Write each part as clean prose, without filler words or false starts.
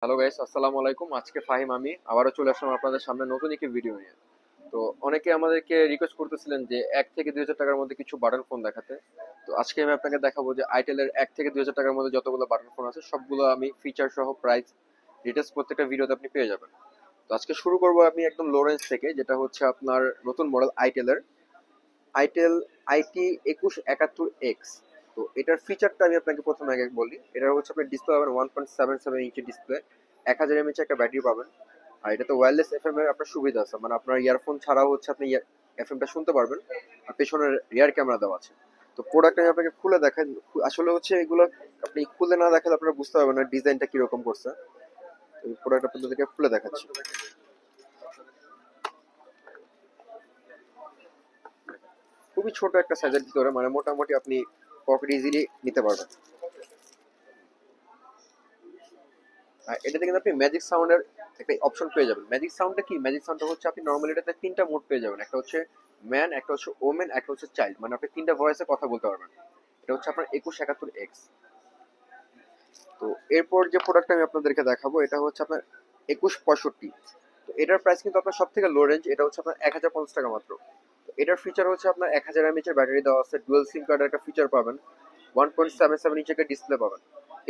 Hello guys, আসসালামু আলাইকুম। আজকে ফাহিম আমি আবারও চলে আসলাম আপনাদের সামনে নতুন একটি ভিডিও নিয়ে। তো অনেকে আমাদেরকে রিকোয়েস্ট করতেছিলেন যে 1 থেকে 2 হাজার টাকার মধ্যে কিছু বাটন ফোন দেখাতে। তো আজকে আমি আপনাকে দেখাবো যে আইটেলের 1 থেকে 2 হাজার টাকার মধ্যে যতগুলো বাটন ফোন আছে সবগুলো আমি ফিচার সহ প্রাইস ডিটেলস প্রত্যেকটা ভিডিওতে আপনি পেয়ে যাবেন। তো আজকে শুরু করবো আমি একদম লো রেঞ্জ থেকে, যেটা হচ্ছে আপনার নতুন মডেল আইটেলের আইটেল আইটি 2171X। তো এটার ফিচারটা আমি আপনাকে প্রথমে আগে বলি। এটা হচ্ছে আপনি ডিসপ্লে পাবেন 1.77 ইঞ্চি ডিসপ্লে, 1000 mAh একটা ব্যাটারি পাবেন। আর এটাতে ওয়্যারলেস এফএম এর আপনার সুবিধা আছে, মানে আপনার ইয়ারফোন ছাড়াও হচ্ছে আপনি এফএমটা শুনতে পারবেন। আর পেছনের রিয়ার ক্যামেরা দেওয়া আছে। তো প্রোডাক্ট আমি আপনাকে খুলে দেখাই। আসলে হচ্ছে এগুলো আপনি খুলে না দেখালে আপনারা বুঝতে পারবেন না ডিজাইনটা কিরকম করছে। প্রোডাক্ট আপনাদেরকে খুলে দেখাচ্ছি। খুবই ছোট একটা সাইজের ভিতরে, মানে মোটামুটি আপনি পকেট ইজিলি নিতে পারবেন। আর এটাতে কিন্তু আপনি ম্যাজিক সাউন্ডের একটা অপশন পেয়ে যাবেন। ম্যাজিক সাউন্ডটা কি? ম্যাজিক সাউন্ডটা হচ্ছে আপনি নর্মালি এটাতে তিনটা মোড পেয়ে যাবেন। একটা হচ্ছে ম্যান, একটা হচ্ছে ওমেন, একটা হচ্ছে চাইল্ড, মানে আপনি তিনটা ভয়েসে কথা বলতে পারবেন। এটা হচ্ছে আপনার 2171X। তো এরপর যে প্রোডাক্ট আমি আপনাদেরকে দেখাবো এটা হচ্ছে আপনার 2165। তো এটার প্রাইস কিন্তু আপনার সব থেকে লো রেঞ্জ, এটা হচ্ছে আপনার 1050 টাকা মাত্র। তো এটার ফিচার হচ্ছে আপনার 1000 mAh এর ব্যাটারি দেওয়া আছে, ডুয়েল সিম কার্ডের একটা ফিচার পাবেন, 1.77 ইঞ্চি একটা ডিসপ্লে পাবেন।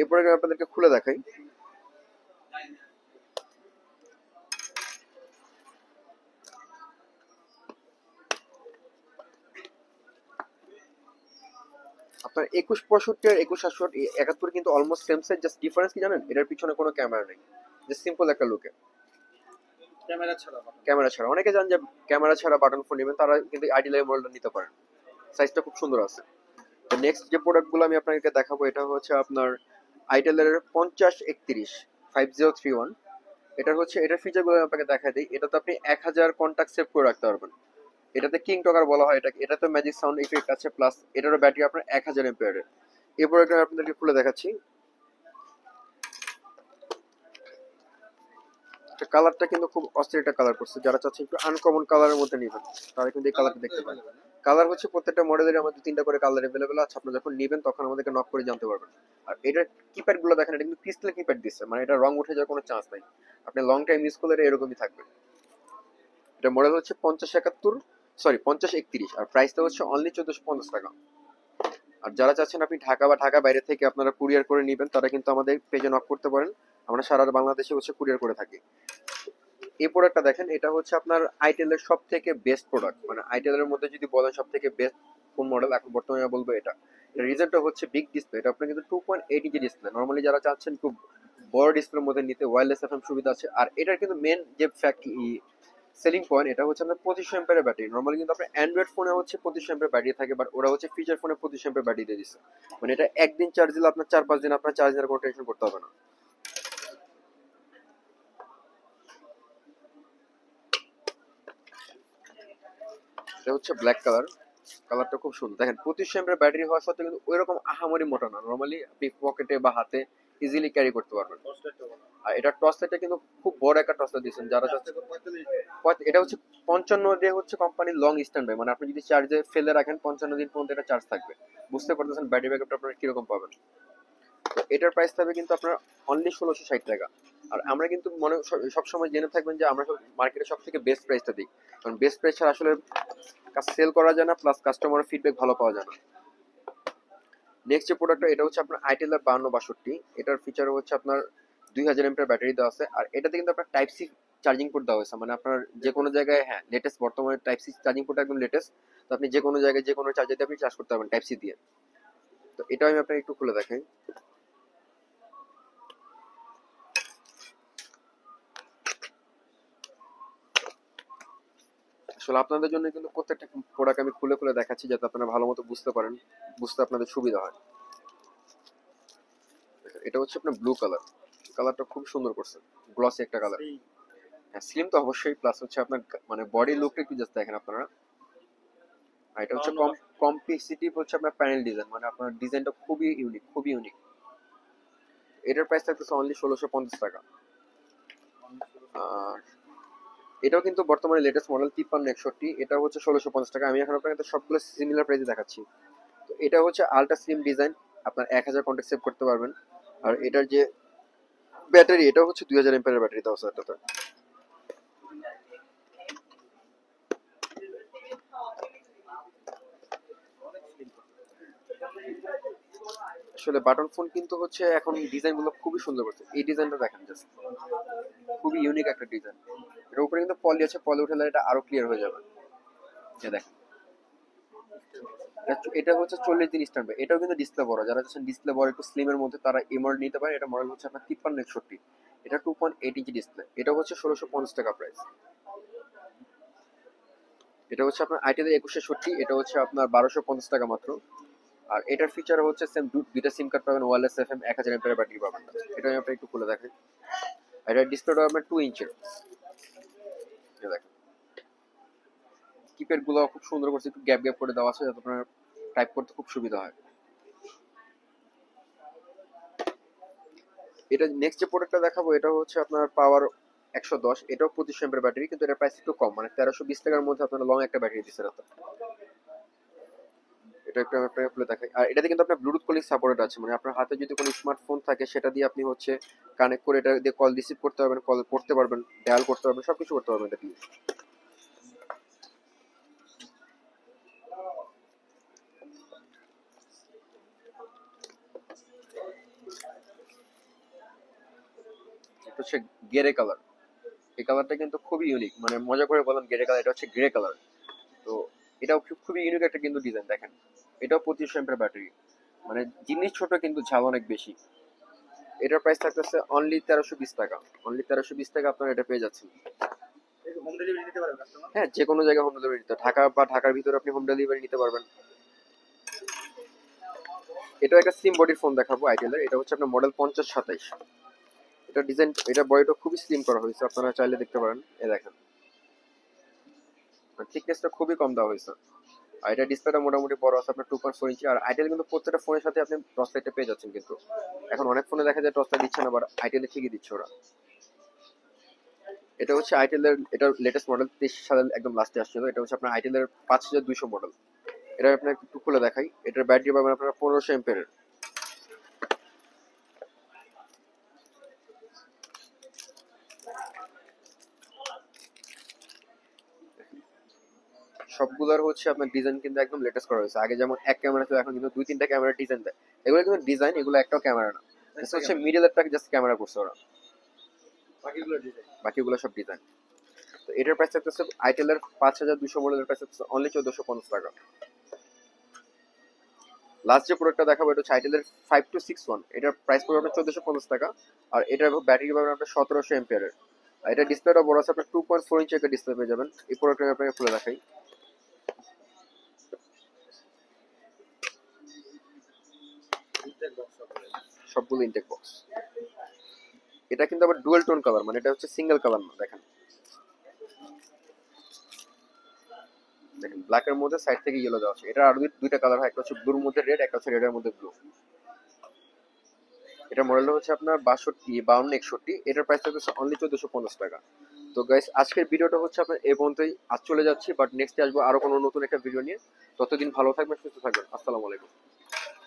এরপরে আমি আপনাদেরকে খুলে দেখাই। আপনার 2165 আর 2168 কিন্তু almost same size, just difference কি জানেন? এটার পিছনে কোনো ক্যামেরা নেই, জাস্ট সিম্পল একটা লুকে ক্যামেরা ছাড়া। অনেকে জানেন যে ক্যামেরা ছাড়া বাটন ফোন নেবেন, তারা কিন্তু আইডিয়াল মডেলটা নিতে পারেন। সাইজটা খুব সুন্দর আছে। তো নেক্সট যে প্রোডাক্টগুলো আমি আপনাকে দেখাবো এটা হচ্ছে আপনার আইটেলের 5031 এটার হচ্ছে এটার ফিচারগুলো আমি আপনাকে দেখা দিই। এটাতে আপনি 1000 কন্টাক্ট সেভ করে রাখতে পারবেন। এটাতে কিং টকার বলা হয় এটা। এটাতে ম্যাজিক সাউন্ড ইফেক্ট আছে, প্লাস এটারও ব্যাটারি আপনার 1000 এমপিয়ারের। এরপর এটা আমি আপনাদেরকে খুলে দেখাচ্ছি। কালারটা কিন্তু খুব অস্থির একটা কালার করছে। যারা চাচ্ছে একটু আনকমন কালারের মধ্যে নেবেন তারা কিন্তু এই কালারটা দেখতে পারেন। কালার হচ্ছে প্রত্যেকটা মডেলের আমাদের তিনটা করে কালার अवेलेबल আছে। আপনি যখন নেবেন তখন আমাদেরকে নক করে জানতে পারবেন। আর এটার কিপ্যাড গুলো দেখেন, এটা কিন্তু ক্রিস্টাল কিপ্যাড দিচ্ছে, মানে এটা রং উঠে যাওয়ার কোনো চান্স নাই। আপনি লং টাইম ইউজ করলে এটা এরকমই থাকবে। এটা মডেল হচ্ছে 5071, সরি 5031, আর প্রাইসটা হচ্ছে অনলি 1450 টাকা। আর যারা চাচ্ছেন আপনি ঢাকা বা ঢাকা বাইরে থেকে আপনারা কুরিয়ার করে নেবেন, তারা কিন্তু আমাদের পেজে নক করতে পারেন। আমরা সারা বাংলাদেশে হচ্ছে কুরিয়ার করে থাকি। এই প্রোডাক্টটা দেখেন, এটা হচ্ছে আপনার আইটেলের সব থেকে বেস্ট প্রোডাক্ট। মানে আইটেলের মধ্যে যদি বলেন সব থেকে বেস্ট কোন মডেল এখন বর্তমানে বলবো এটা। রিজনটা হচ্ছে বিগ ডিসপ্লে। এটা আপনার কিন্তু 2.8 ইঞ্চি ডিসপ্লে। নর্মালি যারা চাচ্ছেন খুব বড় ডিসপ্লের মধ্যে নিতে, ওয়্যারলেস এফএম সুবিধা আছে। আর এটার কিন্তু মেন যে সেলিং পয়েন্ট এটা হচ্ছে আপনার 2500 এমপিয়ারের ব্যাটারি। নর্মালি কিন্তু আপনার অ্যান্ড্রয়েড ফোনে হচ্ছে 2500 এমপিয়ার ব্যাটারি থাকে, বাট ওরা হচ্ছে ফিচার ফোনে 2500 এমপিয়ার ব্যাটারি দিয়ে দিচ্ছে। মানে এটা একদিন চার্জ দিলে আপনার 4-5 দিন আপনার চার্জের কোনো টেনশন করতে হবে না। এটা হচ্ছে ব্ল্যাক কালার। কালারটা খুব সুন্দর। দেখেন 2500 এমএর ব্যাটারি হওয়া সত্ত্বেও কিন্তু ওইরকম আহামরি মোটা না। নরমালি আপনি পকেটে বা হাতে ইজিলি ক্যারি করতে পারবেন। আর এটা টর্চ লাইটটা কিন্তু খুব বড় একটা টর্চ লাইট দিয়েছেন যারা চাচ্ছে। এটা হচ্ছে 55 ডে হচ্ছে কোম্পানির লং স্ট্যান্ড বাই, মানে আপনি যদি চার্জে ফেলে রাখেন 55 দিন পর্যন্ত এটা চার্জ থাকবে। বুঝতে পারতেছেন ব্যাটারি ব্যাকআপটা আপনারা কিরকম পাবেন। তো এটার প্রাইস থাকবে কিন্তু আপনার অনলি 1660 টাকা। আর আমরা কিন্তু মনে সবসময় জেনে থাকবেন যে আমরা মার্কেটে সব থেকে বেস্ট প্রাইসটা দিই, কারণ বেস্ট প্রাইস ছাড়া আসলে সেল করা যায় না, প্লাস কাস্টমার ফিডব্যাক ভালো পাওয়া যায় না। নেক্সট যে প্রোডাক্টটা এটা হচ্ছে আপনার আইটেলের 5262। এটার ফিচার হচ্ছে আপনার 2000 এমপিয়ার ব্যাটারি দেওয়া আছে। আর এটাতে কিন্তু আপনার টাইপ সি চার্জিং পোর্ট দেওয়া হয়েছে, মানে আপনার যে কোনো জায়গায়, হ্যাঁ লেটেস্ট বর্তমানে টাইপ সি চার্জিং পোর্ট একদম লেটেস্ট। তো আপনি যে কোনো জায়গায় যে কোনো চার্জার দিয়ে আপনি চার্জ করতে পারবেন টাইপ সি দিয়ে। তো এটা আমি আপনাকে একটু খুলে দেখাই। আসলে আপনাদের জন্য কিন্তু প্রত্যেকটা প্রোডাক্ট আমি খুলে খুলে দেখাচ্ছি যাতে আপনারা ভালো মতো বুঝতে পারেন, বুঝতে আপনাদের সুবিধা হয়। এটা হচ্ছে আপনার ব্লু কালার। কালারটা খুব সুন্দর করছে, গ্লসি একটা কালার। হ্যাঁ স্লিম তো অবশ্যই, প্লাস হচ্ছে আপনার মানে বডি লুকটা একটু জাস্ট দেখেন আপনারা। আর এটা হচ্ছে কম্পিটিটিভ হচ্ছে আপনার প্যানেল ডিজাইন, মানে আপনার ডিজাইনটা খুবই ইউনিক, খুবই ইউনিক। এটার প্রাইস থাকতেছে অনলি 1650 টাকা। আর এটাও কিন্তু বর্তমানে লেটেস্ট মডেল 5361। এটা হচ্ছে 1650 টাকা। আমি এখন আপনাকে সবগুলো সিমিলার প্রাইসে দেখাচ্ছি। তো এটা হচ্ছে আলট্রা স্লিম ডিজাইন, আপনার 1000 কন্টাক্ট সেভ করতে পারবেন। আর এটার যে ব্যাটারি এটা হচ্ছে 2000 এর ব্যাটারি দেওয়া আছে এটাতে। আসলে বাটন ফোন কিন্তু হচ্ছে এখন ডিজাইন গুলো খুবই সুন্দর করছে। এই ডিজাইনটা দেখেন জাস্ট, খুবই ইউনিক একটা ডিজাইন। এর উপরে কিন্তু পলি আছে, পলি উঠালে এটা আরো ক্লিয়ার হয়ে যাবে। এই দেখেন, এটা হচ্ছে 40 দিন স্ট্যান্ড। এটাও কিন্তু ডিসপ্লে বড়, যারা চাচ্ছেন ডিসপ্লে বড় একটু স্লিমের মধ্যে তারা এই মডেল নিতে পারে। এটা মডেল হচ্ছে আপনার 5361। এটা 2.8 ইঞ্চি ডিসপ্লে। এটা হচ্ছে 1650 টাকা প্রাইস। এটা হচ্ছে আপনার আইটেল 2160, এটা হচ্ছে আপনার 1250 টাকা মাত্র। আর এটার ফিচার হচ্ছে সেম, দুইটা সিম কার্ড পাবেন, ওয়্যারলেস এফএম, 1000 এর ব্যাটারি পাবেন। এটা আমি আপনাকে একটু খুলে দেখাই। এটা ডিসপ্লেটা আপনার 2 ইঞ্চের। দেখেন কিপ্যাড গুলো খুব সুন্দর করছে, একটু গ্যাপ গ্যাপ করে দেওয়া আছে যাতে আপনার টাইপ করতে খুব সুবিধা হয়। এটা নেক্সট যে প্রোডাক্টটা দেখাবো এটা হচ্ছে আপনার পাওয়ার 110। এটাও 2500 এমপের ব্যাটারি, কিন্তু এটার প্রাইস একটু কম, মানে 1320 টাকার মধ্যে আপনার লং একটা ব্যাটারি দিচ্ছে না। এটা একটু আমি আপনাকে খুলে দেখাই। আর এটাতে কিন্তু আপনার ব্লুটুথ কলিং সাপোর্ট আছে, মানে আপনার হাতে যদি কোনো স্মার্টফোন থাকে সেটা দিয়ে আপনি হচ্ছে কানেক্ট করে এটা দিয়ে কল রিসিভ করতে পারবেন, কল করতে পারবেন, ডায়াল করতে পারবেন, সবকিছু করতে পারবেন এটা দিয়ে। এটা হচ্ছে গ্রে কালার। এই কালারটা কিন্তু খুবই ইউনিক, মানে মজা করে বললাম গ্রে কালার, এটা হচ্ছে গ্রে কালার। তো এটাও খুবই ইউনিক একটা কিন্তু ডিজাইন। দেখেন এটাও 2500 এমপের ব্যাটারি, মানে জিনিস ছোট কিন্তু ঝাল অনেক বেশি। এটার প্রাইস থাকতেছে অনলি 1320 টাকা। অনলি 1320 টাকা আপনারা এটা পেয়ে যাচ্ছেন। হোম ডেলিভারি নিতে পারবে কাস্টমার? হ্যাঁ, যে কোনো জায়গায় হোম ডেলিভারি দিতে, ঢাকা বা ঢাকার ভিতরে আপনি হোম ডেলিভারি নিতে পারবেন। এটা একটা সিম বডির ফোন দেখাবো আইটেলের। এটা হচ্ছে আপনার মডেল 5027। এটা ডিজাইন, এটা বডিটা খুবই স্লিম করা হয়েছে, আপনারা চাইলে দেখতে পারেন। এই দেখেন থিকনেসটা খুবই কম দেওয়া হয়েছে। আর এটা ডিসপ্লেটা মোটামুটি বড় আছে আপনার 2.4 ইঞ্চি। আর আইটেল কিন্তু প্রত্যেকটা ফোনের সাথে আপনি টর্চ লাইটটা পেয়ে যাচ্ছেন, কিন্তু এখন অনেক ফোনে দেখা যায় টর্চ লাইট দিচ্ছে না, আবার আইটেলে ঠিকই দিচ্ছে ওরা। এটা হচ্ছে আইটেলের, এটা লেটেস্ট মডেল 23 সালের একদম লাস্টে আসছিল। এটা হচ্ছে আপনার আইটেলের 5200 মডেল। এটা আপনার একটু খুলে দেখাই। এটার ব্যাটারি পাবেন আপনারা 1500 এমপিয়ারের। সবগুলোর হচ্ছে আপনার ডিজাইন কিন্তু একদম লেটেস্ট করা হয়েছে। আগে যেমন এক ক্যামেরা ছিল, এখন কিন্তু দুই তিনটা ক্যামেরা ডিজাইন দেয়। এগুলো কিন্তু ডিজাইন, এগুলো একটাও ক্যামেরা না। এটা হচ্ছে মিডলেরটাকে জাস্ট ক্যামেরা করছে ওরা, বাকিগুলো ডিজাইন। বাকিগুলো সব ডিজাইন। তো এটার প্রাইস থাকতেছে আইটেলের 5200 মডেলের প্রাইস থাকতেছে অনলি 1450 টাকা। লাস্ট যে প্রোডাক্টটা দেখাবো এটা হচ্ছে আইটেলের 5261। এটার প্রাইস পড়বে আপনার 1450 টাকা। আর এটার ব্যাটারি পাবেন আপনার 1700 এমপিয়ারের। আর এটা ডিসপ্লেটা বড় আছে, আপনার 2.4 ইঞ্চি একটা ডিসপ্লে পেয়ে যাবেন। এই প্রোডাক্টটা আমি আপনাকে খুলে দেখাই। সবগুলো ইনটেক বক্স। এটা কিন্তু আবার ডুয়াল টোন কালার, মানে এটা হচ্ছে সিঙ্গেল কালার না। দেখেন দেখেন ব্ল্যাকের মধ্যে সাইড থেকে ইয়েলো দেওয়া আছে। এটা আর দুইটা কালার হয়, একটা হচ্ছে ব্লুর মধ্যে রেড, একটা হচ্ছে রেডের মধ্যে ব্লু। এটা মডেলটা হচ্ছে আপনার 52 61। এটার প্রাইস থাকছে অনলি 1450 টাকা। তো গাইস আজকের ভিডিওটা হচ্ছে আপনার এই পর্যন্তই। আজ চলে যাচ্ছি, বাট নেক্সটে আসবো আরো কোনো নতুন একটা ভিডিও নিয়ে। ততদিন ভালো থাকবেন, সুস্থ থাকবেন। আসসালামু আলাইকুম।